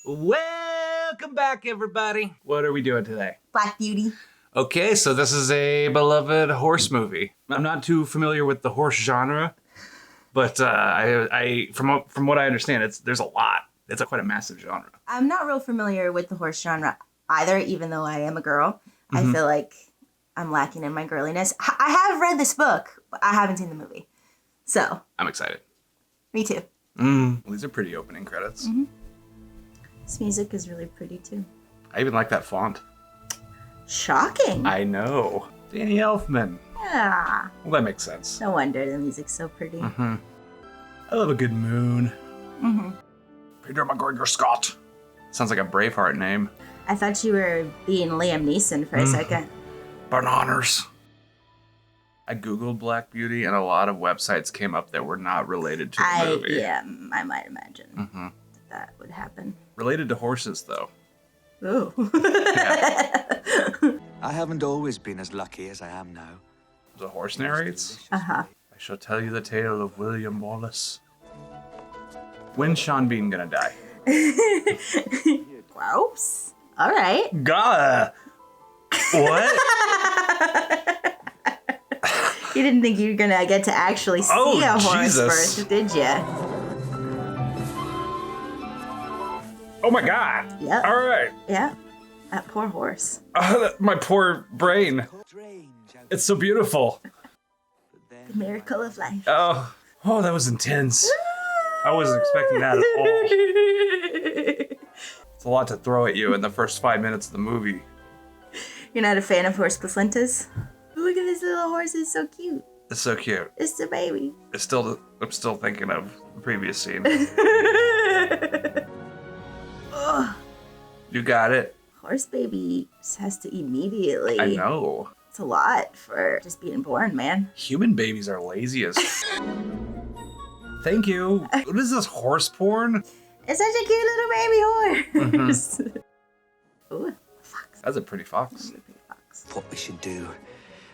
Welcome back, everybody. What are we doing today? Black Beauty. Okay, so this is a beloved horse movie. I'm not too familiar with the horse genre, but from what I understand, there's a lot. It's quite a massive genre. I'm not real familiar with the horse genre either, even though I am a girl. I feel like I'm lacking in my girliness. I have read this book, but I haven't seen the movie. So. I'm excited. Me too. Well, these are pretty opening credits. This music is really pretty too. I even like that font. Shocking. I know. Danny Elfman. Yeah. Well, that makes sense. No wonder the music's so pretty. I love a good moon. Peter McGregor Scott. Sounds like a Braveheart name. I thought you were being Liam Neeson for a second. Bananas. I googled Black Beauty and a lot of websites came up that were not related to the movie. Yeah, I might imagine that would happen. Related to horses, though. Ooh. I haven't always been as lucky as I am now. The horse narrates. Uh-huh. I shall tell you the tale of William Wallace. When's Sean Bean gonna die? Gross. All right. Gah! What? You didn't think you were gonna get to actually see a horse Jesus. first, did you? Oh my God! Yep. All right. Yeah. That poor horse. My poor brain. It's so beautiful. The miracle of life. Oh, that was intense. I wasn't expecting that at all. It's a lot to throw at you in the first 5 minutes of the movie. You're not a fan of horse placentas? Look at this little horse, it's so cute. It's so cute. It's the baby. I'm still thinking of the previous scene. Ugh. You got it. Horse baby just has to immediately. I know. It's a lot for just being born, man. Human babies are lazy as. Thank you. What is this, horse porn? It's such a cute little baby horse. Ooh, fox. That's a pretty fox. That's a pretty fox. What we should do.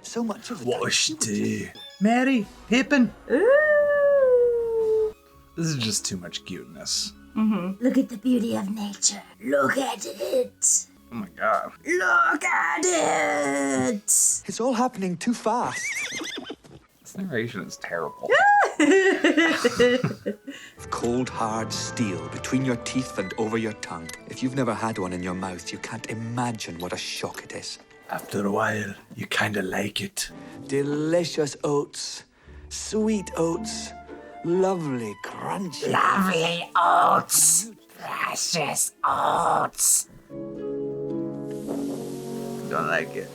So much of the What we should do. Mary, Pippin. Ooh. This is just too much cuteness. Look at the beauty of nature. Look at it. Oh my God. Look at it. It's all happening too fast. This narration is terrible. Cold, hard steel between your teeth and over your tongue. If you've never had one in your mouth, you can't imagine what a shock it is. After a while, you kinda like it. Delicious oats, sweet oats, lovely, crunchy. Lovely oats. Precious oats. Don't like it.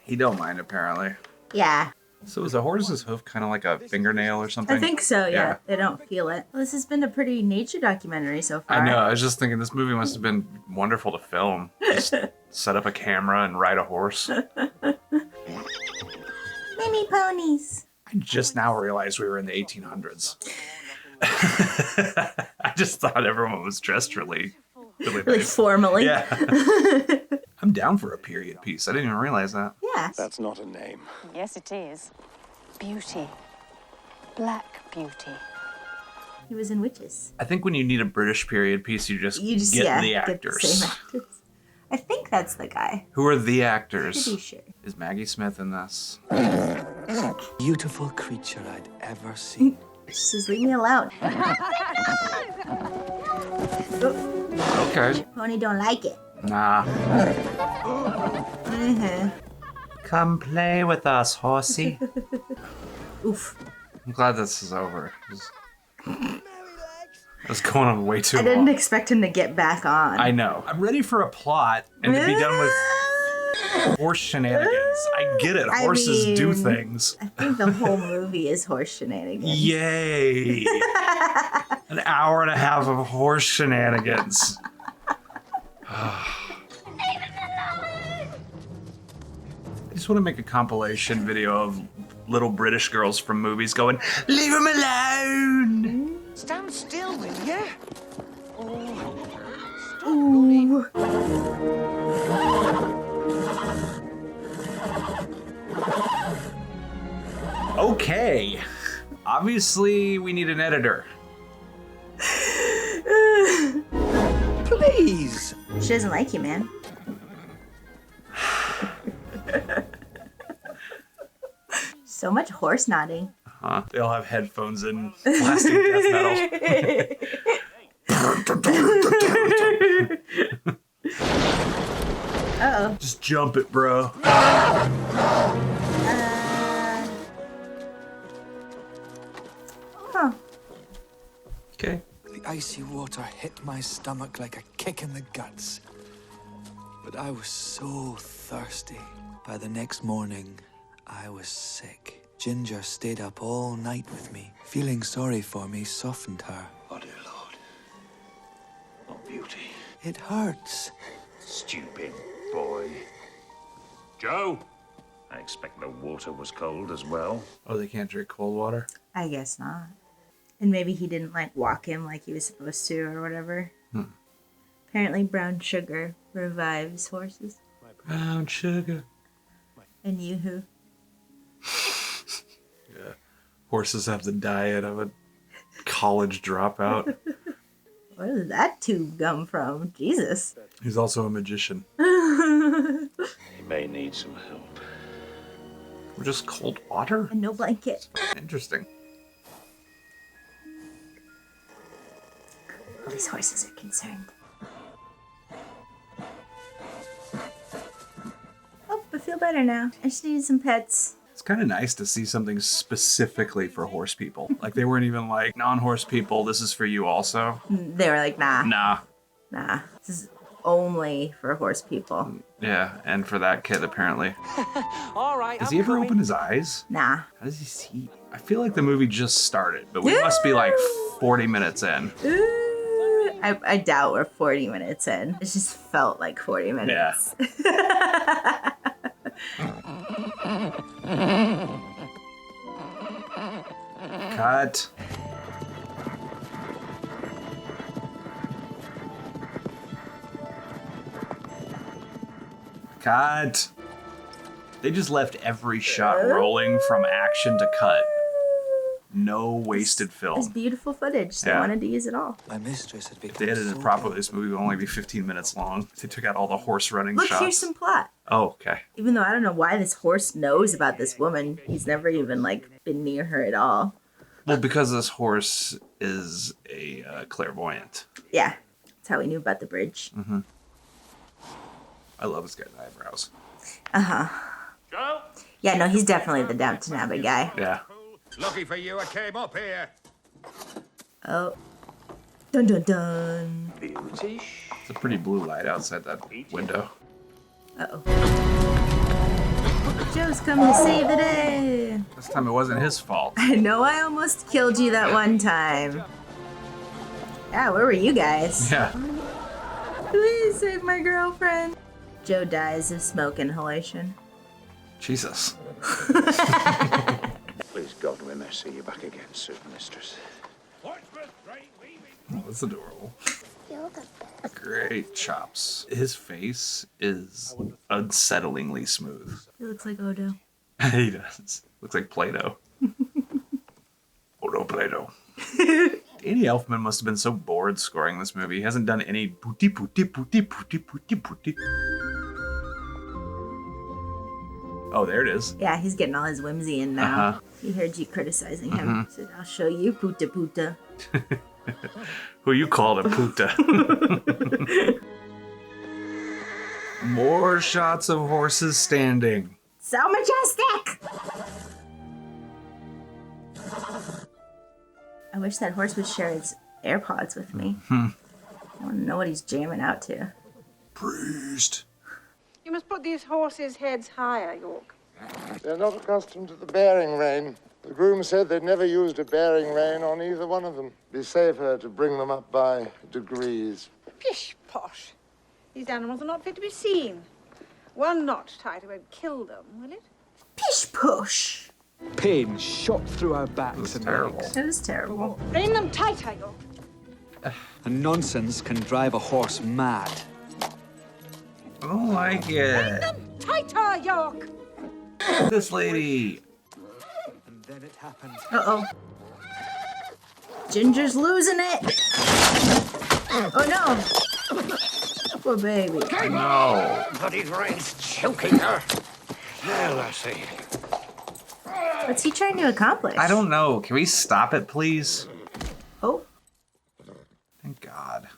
He don't mind, apparently. Yeah. So is a horse's hoof kind of like a fingernail or something? I think so, yeah. They don't feel it. Well, this has been a pretty nature documentary so far. I know. I was just thinking this movie must have been wonderful to film. Just set up a camera and ride a horse. Mini ponies. I just now realized we were in the 1800s. I just thought everyone was dressed really nice. Formally. Yeah. I'm down for a period piece. I didn't even realize that. Yeah. That's not a name. Yes, it is. Beauty. Black Beauty. He was in Witches. I think when you need a British period piece, you just get the actors. Get the same actors. I think that's the guy. Who are the actors? Pretty sure. Is Maggie Smith in this? Beautiful creature I'd ever seen. Just says, leave me alone. Okay. Pony don't like it. Nah. Come play with us, horsey. Oof. I'm glad this is over. It's going on way too long. I didn't expect him to get back on. I know. I'm ready for a plot and to be done with horse shenanigans. I get it. Horses do things. I think the whole movie is horse shenanigans. Yay. An hour and a half of horse shenanigans. I just want to make a compilation video of little British girls from movies going, leave him alone! Stand still, will you? Ooh. Okay. Obviously, we need an editor. horses. She doesn't like you, man. So much horse nodding. Huh? They all have headphones and blasting death metal. Uh-oh. Just jump it, bro. Huh. Okay. The icy water hit my stomach like a kick in the guts. But I was so thirsty. By the next morning, I was sick. Ginger stayed up all night with me. Feeling sorry for me softened her. Oh, dear Lord. Oh, beauty. It hurts. Stupid boy. Joe! I expect the water was cold as well. Oh, they can't drink cold water? I guess not. And maybe he didn't like walk him like he was supposed to or whatever. Apparently brown sugar revives horses. Brown sugar. And Yoo-hoo. Yeah. Horses have the diet of a college dropout. Where did that tube come from? Jesus. He's also a magician. He may need some help. Or just cold water? And no blanket. Interesting. All these horses are concerned. Oh, I feel better now. I just needed some pets. It's kind of nice to see something specifically for horse people. Like, they weren't even like, non-horse people, this is for you also. They were like, nah. Nah. This is only for horse people. Yeah, and for that kid, apparently. All right, Does he ever open his eyes? Nah. How does he see? I feel like the movie just started, but we must be like 40 minutes in. I doubt we're 40 minutes in. It just felt like 40 minutes. Yeah. Cut. Cut. They just left every shot rolling from action to cut. No wasted It's film. beautiful footage. They Yeah. wanted to use it all. My mistress had become If they edited so it properly, this movie would only be 15 minutes long. They took out all the horse running Look, shots. here's some plot. Oh, okay. Even though I don't know why this horse knows about this woman, he's never even like been near her at all. Well, because this horse is a clairvoyant. Yeah, that's how we knew about the bridge. I love this guy's eyebrows. Joe! Yeah, no, he's definitely the Downton Abbey guy. Yeah. Lucky for you, I came up here. Oh, dun dun dun. Beauty. It's a pretty blue light outside that window. Uh-oh. Joe's coming to save the day. This time it wasn't his fault. I know I almost killed you that one time. Yeah, where were you guys? Yeah. Please save my girlfriend. Joe dies of smoke inhalation. Jesus. Please, God, we may see you back again soon, mistress. Oh, that's adorable. Great chops. His face is unsettlingly smooth. He looks like Odo. He does. Looks like Play-Doh. Odo Play-Doh. Danny Elfman must have been so bored scoring this movie. He hasn't done any booty booty booty booty booty booty. Oh, there it is. Yeah, he's getting all his whimsy in now. Uh-huh. He heard you criticizing him. He said, I'll show you, puta puta. Who you called a puta. More shots of horses standing. So majestic! I wish that horse would share his AirPods with me. I want to know what he's jamming out to. Priest. You must put these horses' heads higher, York. They're not accustomed to the bearing rein. The groom said they'd never used a bearing rein on either one of them. Be safer to bring them up by degrees. Pish posh. These animals are not fit to be seen. One notch tighter won't kill them, will it? Pish push! pain shot through our backs That's and terrible. legs. It was terrible. Rein them tighter, York. And nonsense can drive a horse mad. I don't like it. Tighter, York. This lady. And then it happened. Uh-oh. Ginger's losing it. Oh, no. Poor baby. No. Bloody rain's choking her. Hell, I see. What's he trying to accomplish? I don't know. Can we stop it, please? Oh. Thank God.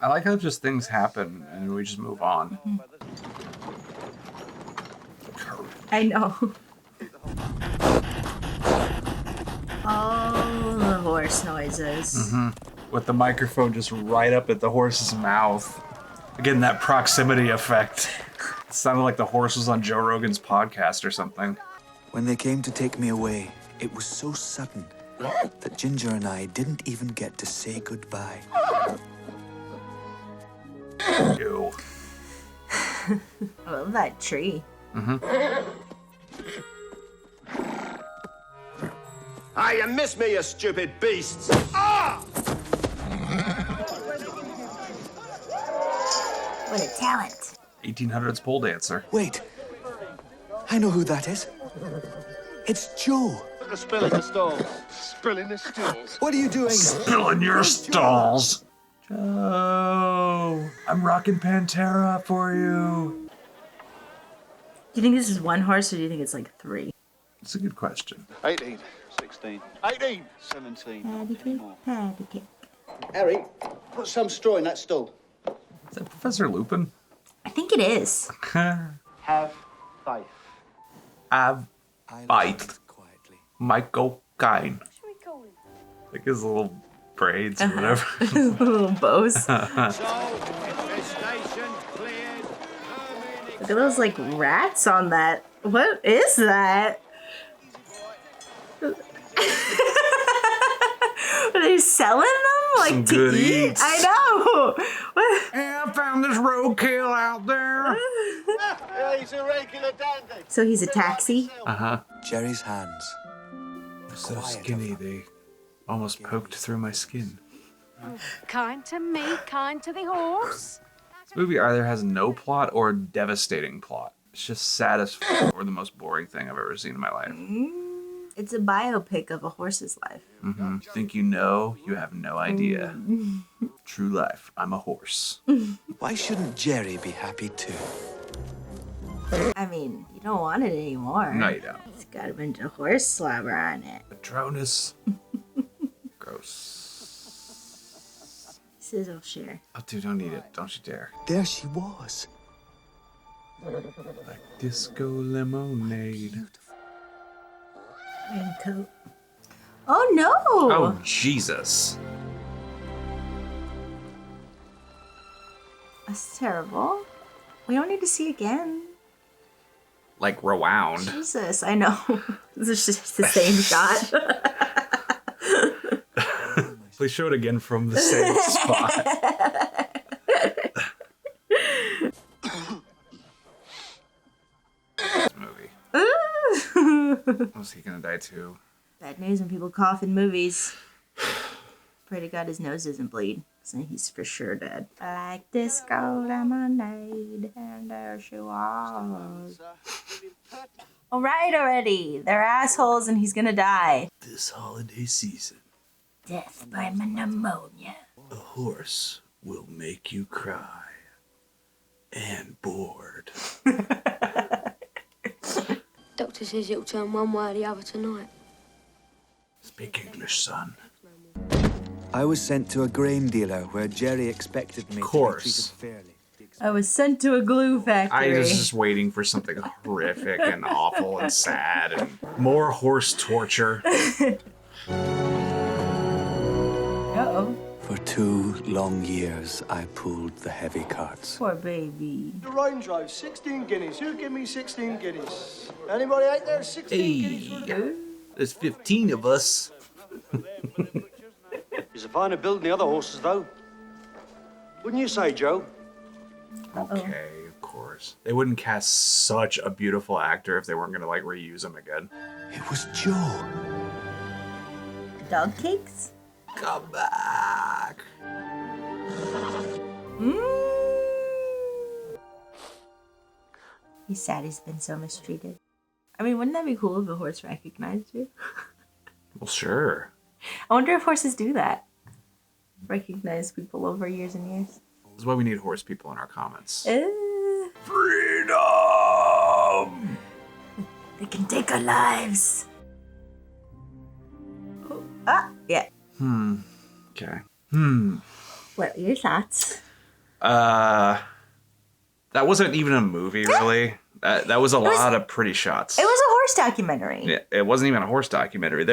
I like how just things happen and we just move on. I know. Oh, the horse noises. With the microphone just right up at the horse's mouth. Again, that proximity effect. It sounded like the horse was on Joe Rogan's podcast or something. When they came to take me away, it was so sudden that Ginger and I didn't even get to say goodbye. Ew. I love that tree. Hey, you miss me, you stupid beasts! What a talent. 1800s pole dancer. Wait, I know who that is. It's Joe. The spill in the stalls. Spill in the stalls. What are you doing? Spilling your stalls. Joe, I'm rocking Pantera for you. Do you think this is one horse or do you think it's like 3? It's a good question. 18, 16, 18, 17. Patty cake, patty cake. Harry, put some straw in that stall. Is that Professor Lupin? I think it is. Have faith. I've bite Quietly. Michael Kine. What should we call him? Like his little braids or whatever. Little bows. So, infestation cleared. Look at those like rats on that. What is that? Are they selling them like Some to good eat? eats. I know. What? Hey, I found this roadkill out there. Yeah, he's a regular dandy. So he's a taxi? Uh-huh. Jerry's hands. So skinny, they almost poked through my skin. Kind to me, kind to the horse. This movie either has no plot or a devastating plot. It's just sad as or the most boring thing I've ever seen in my life. It's a biopic of a horse's life. Think you know, you have no idea. True life, I'm a horse. Why shouldn't Jerry be happy too? I mean, you don't want it anymore. No, you don't. It's got a bunch of horse slobber on it. Patronus. Gross. Sizzle share. Oh, dude, don't eat it. Don't you dare. There she was. Like disco lemonade. Raincoat. Oh no! Oh, Jesus. That's terrible. We don't need to see again. Like rewound. Jesus, I know. This is just the same shot. Please show it again from the same spot. Movie. Was he gonna die too? Bad news when people cough in movies. Pray to God his nose doesn't bleed. So he's for sure dead. Like disco lemonade, and there she was. Alright already. They're assholes and he's gonna die. This holiday season, Death by pneumonia. a horse will make you cry. And bored. Doctor says it'll turn one way or the other tonight. Speak English, son. I was sent to a grain dealer where Jerry expected me to be Course. treated fairly. I was sent to a glue factory. I was just waiting for something horrific and awful and sad and more horse torture. Uh-oh. For 2 long years, I pulled the heavy carts. Poor baby. The rain drove 16 guineas. Who give me 16 guineas? Anybody out there? 16 guineas for the... There's 15 of us. He's a finer build than the other horses, though. Wouldn't you say, Joe? Okay, of course. They wouldn't cast such a beautiful actor if they weren't gonna like reuse him again. It was Joe. Dog cakes? Come back. He's sad he's been so mistreated. I mean, wouldn't that be cool if a horse recognized you? Well, sure. I wonder if horses do that. Recognize people over years and years. That's why we need horse people in our comments. Freedom! They can take our lives. Oh, yeah. Okay. What are your thoughts? That wasn't even a movie, really. That was a lot of pretty shots. It was a horse documentary. Yeah, it wasn't even a horse documentary.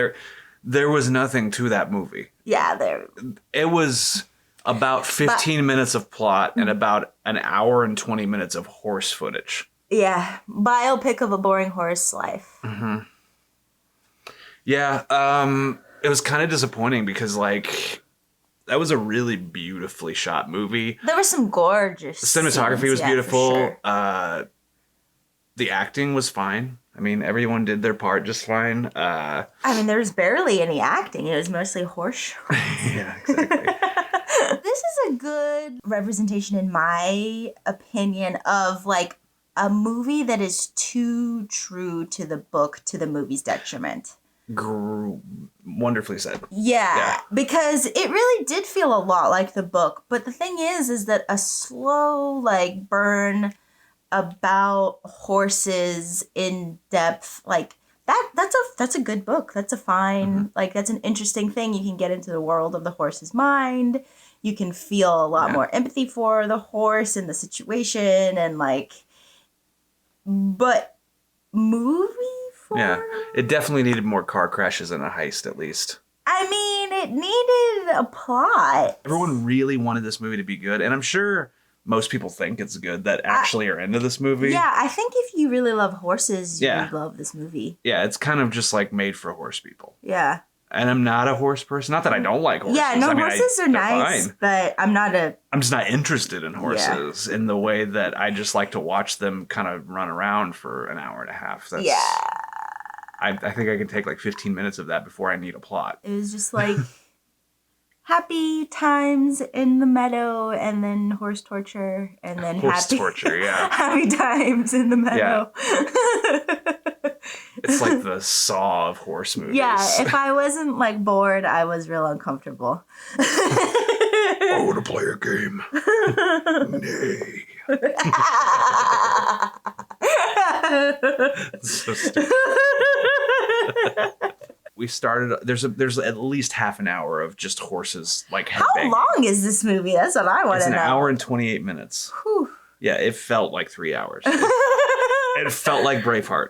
There was nothing to that movie. Yeah, It was about 15 minutes of plot and about an hour and 20 minutes of horse footage. Yeah, biopic of a boring horse life. Mm-hmm. Yeah, it was kind of disappointing because, like, that was a really beautifully shot movie. There was some gorgeous The cinematography scenes, was yeah, beautiful. for sure. The acting was fine. I mean, everyone did their part just fine. I mean, there was barely any acting. It was mostly horse shows. Yeah, exactly. This is a good representation, in my opinion, of, like, a movie that is too true to the book to the movie's detriment. Wonderfully said. Yeah, because it really did feel a lot like the book. But the thing is that a slow, like, burn about horses in depth, like, that's a good book. That's a fine, like, that's an interesting thing. You can get into the world of the horse's mind. You can feel a lot more empathy for the horse and the situation, and, like, but movie form? Yeah, it definitely needed more car crashes and a heist, at least. I mean, it needed a plot. Everyone really wanted this movie to be good, and I'm sure most people think it's good that actually are into this movie. Yeah, I think if you really love horses, you Yeah. would love this movie. Yeah, it's kind of just like made for horse people. Yeah. And I'm not a horse person. Not that I don't like horses. Yeah, no, I mean, horses are they're nice, fine. but I'm just not interested in horses in the way that I just like to watch them kind of run around for an hour and a half. That's, I think I can take like 15 minutes of that before I need a plot. It was just like happy times in the meadow, and then horse torture, and then Horse torture, yeah. happy times in the meadow. It's like the Saw of horse movies. Yeah, if I wasn't, like, bored, I was real uncomfortable. I want to play a game. Nay. So stupid. We started. There's at least half an hour of just horses, like, How headbanging. long is this movie? That's what I want It's to an know. hour and 28 minutes. Whew. Yeah, it felt like 3 hours. It felt like Braveheart.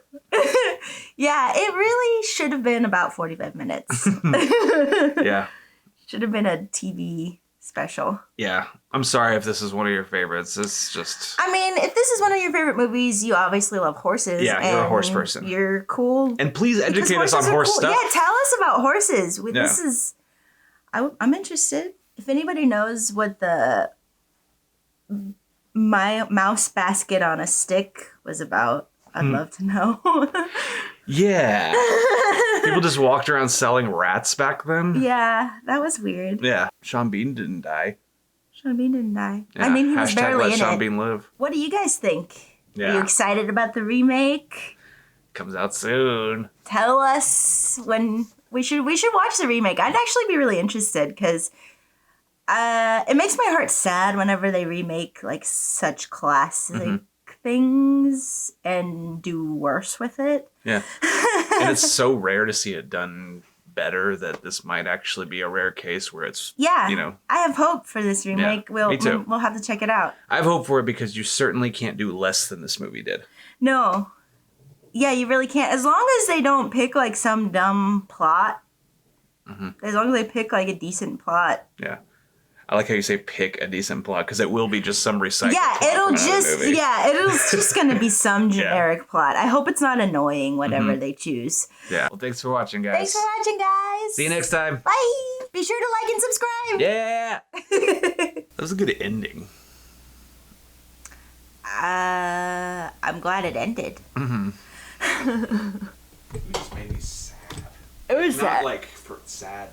Yeah, it really should have been about 45 minutes. Yeah. Should have been a TV special. Yeah. I'm sorry if this is one of your favorites. It's just... I mean, if this is one of your favorite movies, you obviously love horses. Yeah, you're a horse person. You're cool. And please educate us on horse stuff. Yeah, tell us about horses. This is... I'm interested. If anybody knows what the mouse basket on a stick was about, I'd love to know. Yeah. People just walked around selling rats back then. Yeah, that was weird. Yeah. Sean Bean didn't die. Sean Bean didn't die. Yeah. I mean, he was barely let in Sean it. Bean live. What do you guys think? Yeah. Are you excited about the remake? Comes out soon. Tell us when we should watch the remake. I'd actually be really interested because it makes my heart sad whenever they remake, like, such classic things and do worse with it. Yeah. And it's so rare to see it done better that this might actually be a rare case where it's, you know. I have hope for this remake. Yeah, me too. We'll have to check it out. I have hope for it because you certainly can't do less than this movie did. No. Yeah, you really can't. As long as they don't pick, like, some dumb plot. As long as they pick, like, a decent plot. Yeah. I like how you say pick a decent plot because it will be just some recycled Yeah, plot it'll from another just movie. it's just gonna be some generic plot. I hope it's not annoying, whatever they choose. Yeah. Well, thanks for watching, guys. Thanks for watching, guys. See you next time. Bye. Be sure to like and subscribe. Yeah. That was a good ending. I'm glad it ended. It just made me sad. It was sad. Not like for sad